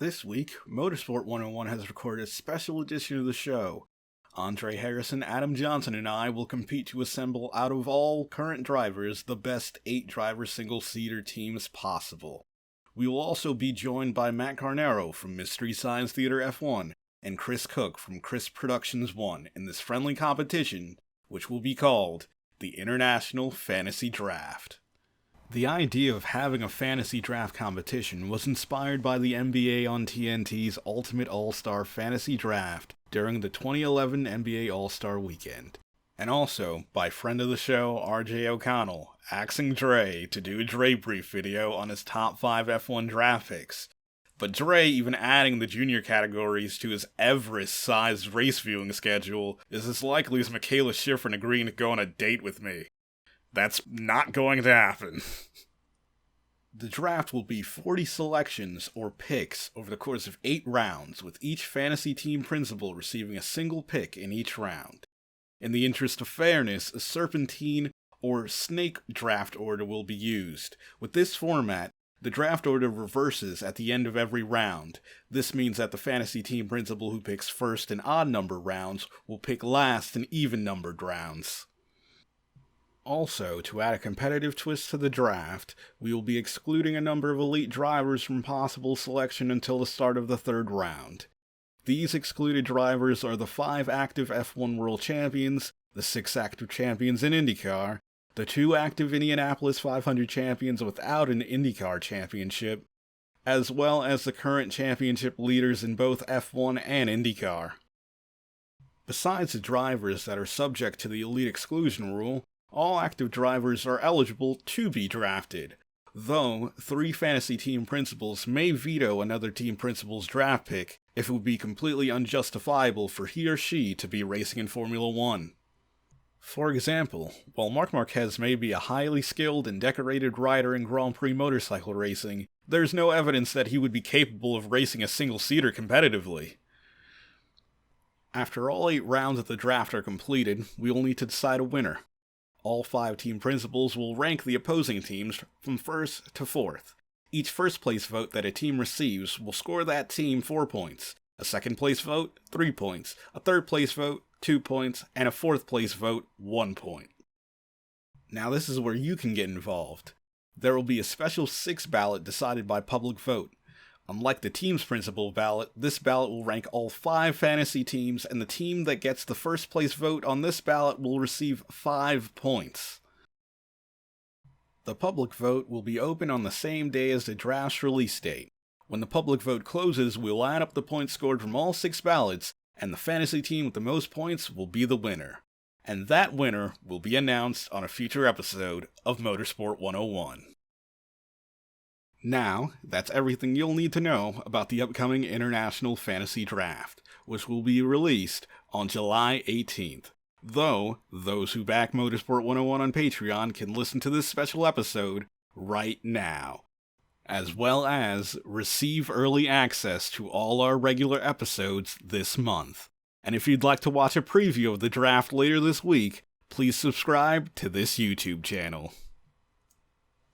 This week, Motorsport101 has recorded a special edition of the show. Andre Harrison, Adam Johnson, and I will compete to assemble out of all current drivers the best 8-driver single-seater teams possible. We will also be joined by Matt Carnero from Mystery Science Theater F1 and Chris Cook from Chris Productions 1 in this friendly competition, which will be called the International Fantasy Draft. The idea of having a fantasy draft competition was inspired by the NBA on TNT's Ultimate All-Star Fantasy Draft during the 2011 NBA All-Star Weekend, and also by friend of the show RJ O'Connell asking Dre to do a Dre Brief video on his top 5 F1 draft picks, but Dre even adding the junior categories to his Everest-sized race viewing schedule is as likely as Michaela Schifrin agreeing to go on a date with me. That's not going to happen. The draft will be 40 selections or picks over the course of 8 rounds, with each fantasy team principal receiving a single pick in each round. In the interest of fairness, a serpentine or snake draft order will be used. With this format, the draft order reverses at the end of every round. This means that the fantasy team principal who picks first in odd-numbered rounds will pick last in even-numbered rounds. Also, to add a competitive twist to the draft, we will be excluding a number of elite drivers from possible selection until the start of the 3rd round. These excluded drivers are the 5 active F1 World Champions, the 6 active champions in IndyCar, the 2 active Indianapolis 500 champions without an IndyCar championship, as well as the current championship leaders in both F1 and IndyCar. Besides the drivers that are subject to the elite exclusion rule, all active drivers are eligible to be drafted, though 3 fantasy team principals may veto another team principal's draft pick if it would be completely unjustifiable for he or she to be racing in Formula 1. For example, while Marc Marquez may be a highly skilled and decorated rider in Grand Prix motorcycle racing, there's no evidence that he would be capable of racing a single-seater competitively. After all 8 rounds of the draft are completed, we will need to decide a winner. All 5 team principals will rank the opposing teams from 1st to 4th. Each first-place vote that a team receives will score that team 4 points, a second-place vote 3 points, a third-place vote 2 points, and a 4th-place vote 1 point. Now this is where you can get involved. There will be a special 6 ballot decided by public vote. Unlike the team's principal ballot, this ballot will rank all 5 fantasy teams, and the team that gets the first-place vote on this ballot will receive 5 points. The public vote will be open on the same day as the draft's release date. When the public vote closes, we will add up the points scored from all 6 ballots, and the fantasy team with the most points will be the winner. And that winner will be announced on a future episode of Motorsport 101. Now, that's everything you'll need to know about the upcoming International Fantasy Draft, which will be released on July 18th. Though, those who back Motorsport 101 on Patreon can listen to this special episode right now, as well as receive early access to all our regular episodes this month. And if you'd like to watch a preview of the draft later this week, please subscribe to this YouTube channel.